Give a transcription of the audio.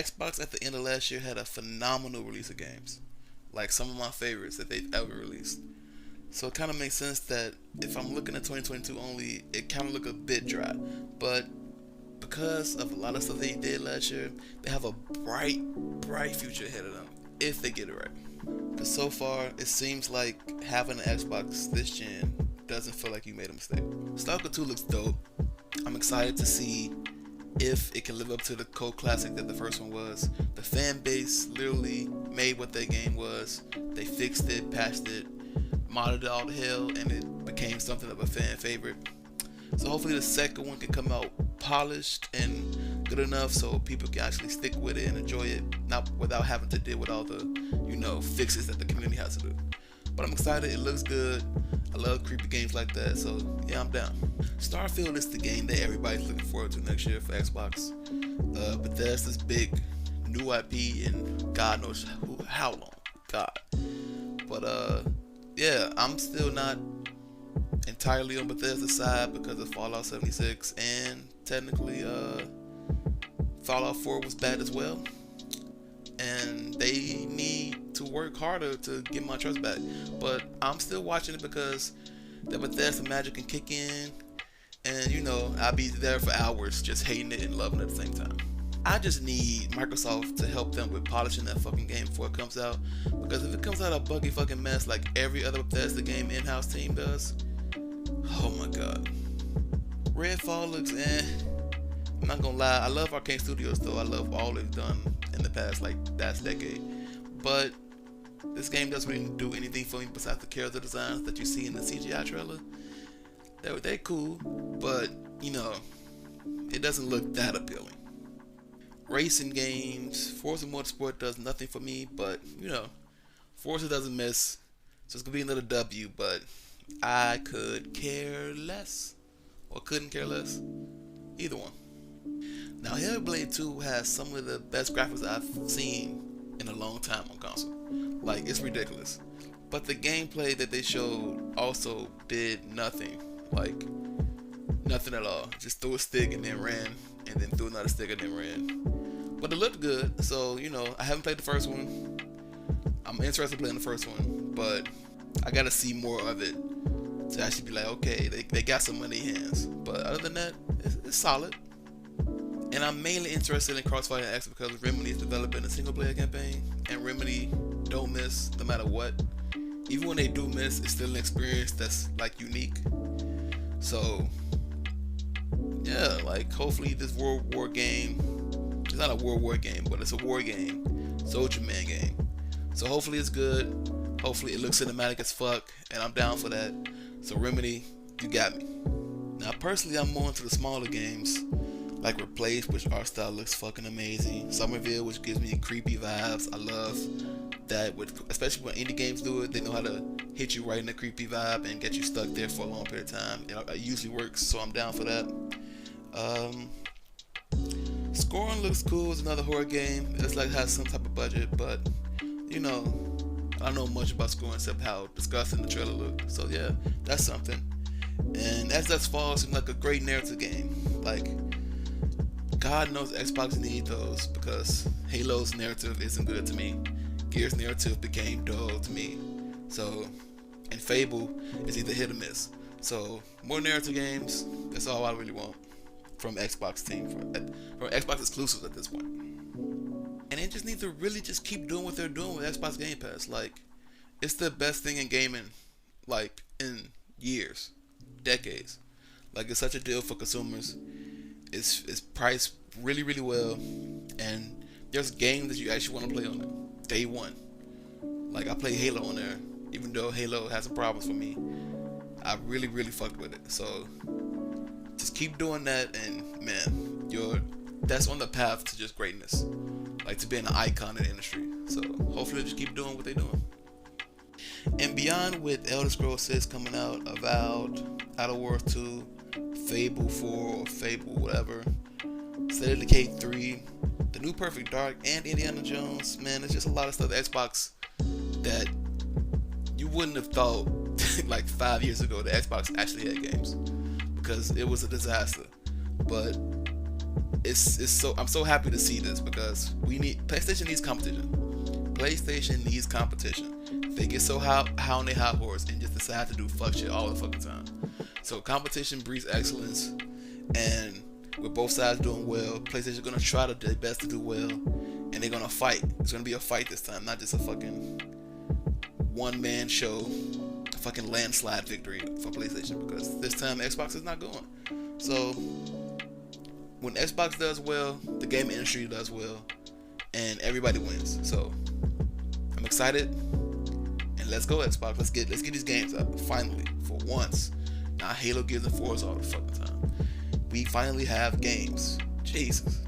Xbox at the end of last year had a phenomenal release of games, like some of my favorites that they've ever released. So it kind of makes sense that if I'm looking at 2022 only, it kind of look a bit dry. But because of a lot of stuff they did last year, they have a bright future ahead of them if they get it right. But so far, it seems like having an Xbox this gen doesn't feel like you made a mistake. Stalker 2 looks dope. I'm excited to see if it can live up to the cult classic that the first one was. The fan base literally made what that game was. They fixed it, patched it, modded it all to hell, and it became something of a fan favorite. So hopefully the second one can come out polished and good enough so people can actually stick with it and enjoy it, not without having to deal with all the, fixes that the community has to do. But I'm excited. It looks good. I love creepy games like that, so yeah, I'm down. Starfield is the game that everybody's looking forward to next year for Xbox. Bethesda's big new IP in God knows how long. God. But yeah, I'm still not entirely on Bethesda's side because of Fallout 76, and technically Fallout 4 was bad as well, and they need to work harder to get my trust back. But I'm still watching it because the Bethesda magic can kick in, and I'll be there for hours just hating it and loving it at the same time. I just need Microsoft to help them with polishing that fucking game before it comes out, because if it comes out a buggy fucking mess like every other Bethesda game in-house team does, oh my god. Redfall looks I'm not gonna lie, I love Arcane Studios though. I love all they've done in the past last decade. But this game doesn't really do anything for me besides the character designs that you see in the CGI trailer. They're cool, but it doesn't look that appealing. Racing games, Forza Motorsport does nothing for me, but Forza doesn't miss, so it's gonna be another W. But I could care less, or couldn't care less, either one. Now, Hellblade 2 has some of the best graphics I've seen in a long time on console. Like, it's ridiculous. But the gameplay that they showed also did nothing. Like, nothing at all. Just threw a stick and then ran, and then threw another stick and then ran. But it looked good, so, I haven't played the first one. I'm interested in playing the first one, but I gotta see more of it to actually be like, okay, they got some money in hands. But other than that, it's solid. And I'm mainly interested in Crossfire X because Remedy is developing a single player campaign, and Remedy don't miss no matter what. Even when they do miss, it's still an experience that's like unique. So yeah, like hopefully this World War game, it's not a World War game, but it's a war game, Soldier Man game. So hopefully it's good. Hopefully it looks cinematic as fuck, and I'm down for that. So Remedy, you got me. Now personally, I'm more into the smaller games, like Replace, which art style looks fucking amazing. Somerville, which gives me creepy vibes. I love that, especially when indie games do it. They know how to hit you right in the creepy vibe and get you stuck there for a long period of time. It usually works, so I'm down for that. Scoring looks cool. It's another horror game. It's like has some type of budget, but I don't know much about Scoring except how disgusting the trailer looked. So yeah, that's something. And As Dusk Falls seems like a great narrative game. Like, God knows Xbox needs those because Halo's narrative isn't good to me. Gears narrative became dull to me. So, and Fable is either hit or miss. So, more narrative games, that's all I really want from Xbox team, from Xbox exclusives at this point. And they just need to really just keep doing what they're doing with Xbox Game Pass. Like, it's the best thing in gaming, like, in years, decades. Like, it's such a deal for consumers. It's priced really, really well, and there's games that you actually want to play on it day one. Like, I play Halo on there, even though Halo has some problems for me. I really, really fucked with it. So just keep doing that, and man, that's on the path to just greatness, like to being an icon in the industry. So hopefully, just keep doing what they're doing. And beyond, with Elder Scrolls 6 coming out, Avowed, Outer Worlds 2, Fable 4 or Fable whatever, State of Decay 3, the new Perfect Dark, and Indiana Jones, man, it's just a lot of stuff Xbox that you wouldn't have thought like 5 years ago that Xbox actually had games, because it was a disaster. But I'm so happy to see this because PlayStation needs competition. PlayStation needs competition. They get so high on their high horse and just decide to do fuck shit all the fucking time. So competition breeds excellence, and with both sides doing well, PlayStation's gonna try their best to do well, and they're gonna fight. It's gonna be a fight this time, not just a fucking one-man show, a fucking landslide victory for PlayStation, because this time Xbox is not going. So when Xbox does well, the game industry does well, and everybody wins. So I'm excited, and let's go Xbox. Let's get these games up finally for once. Not Halo, Gears, and Forza all the fucking time. We finally have games. Jesus.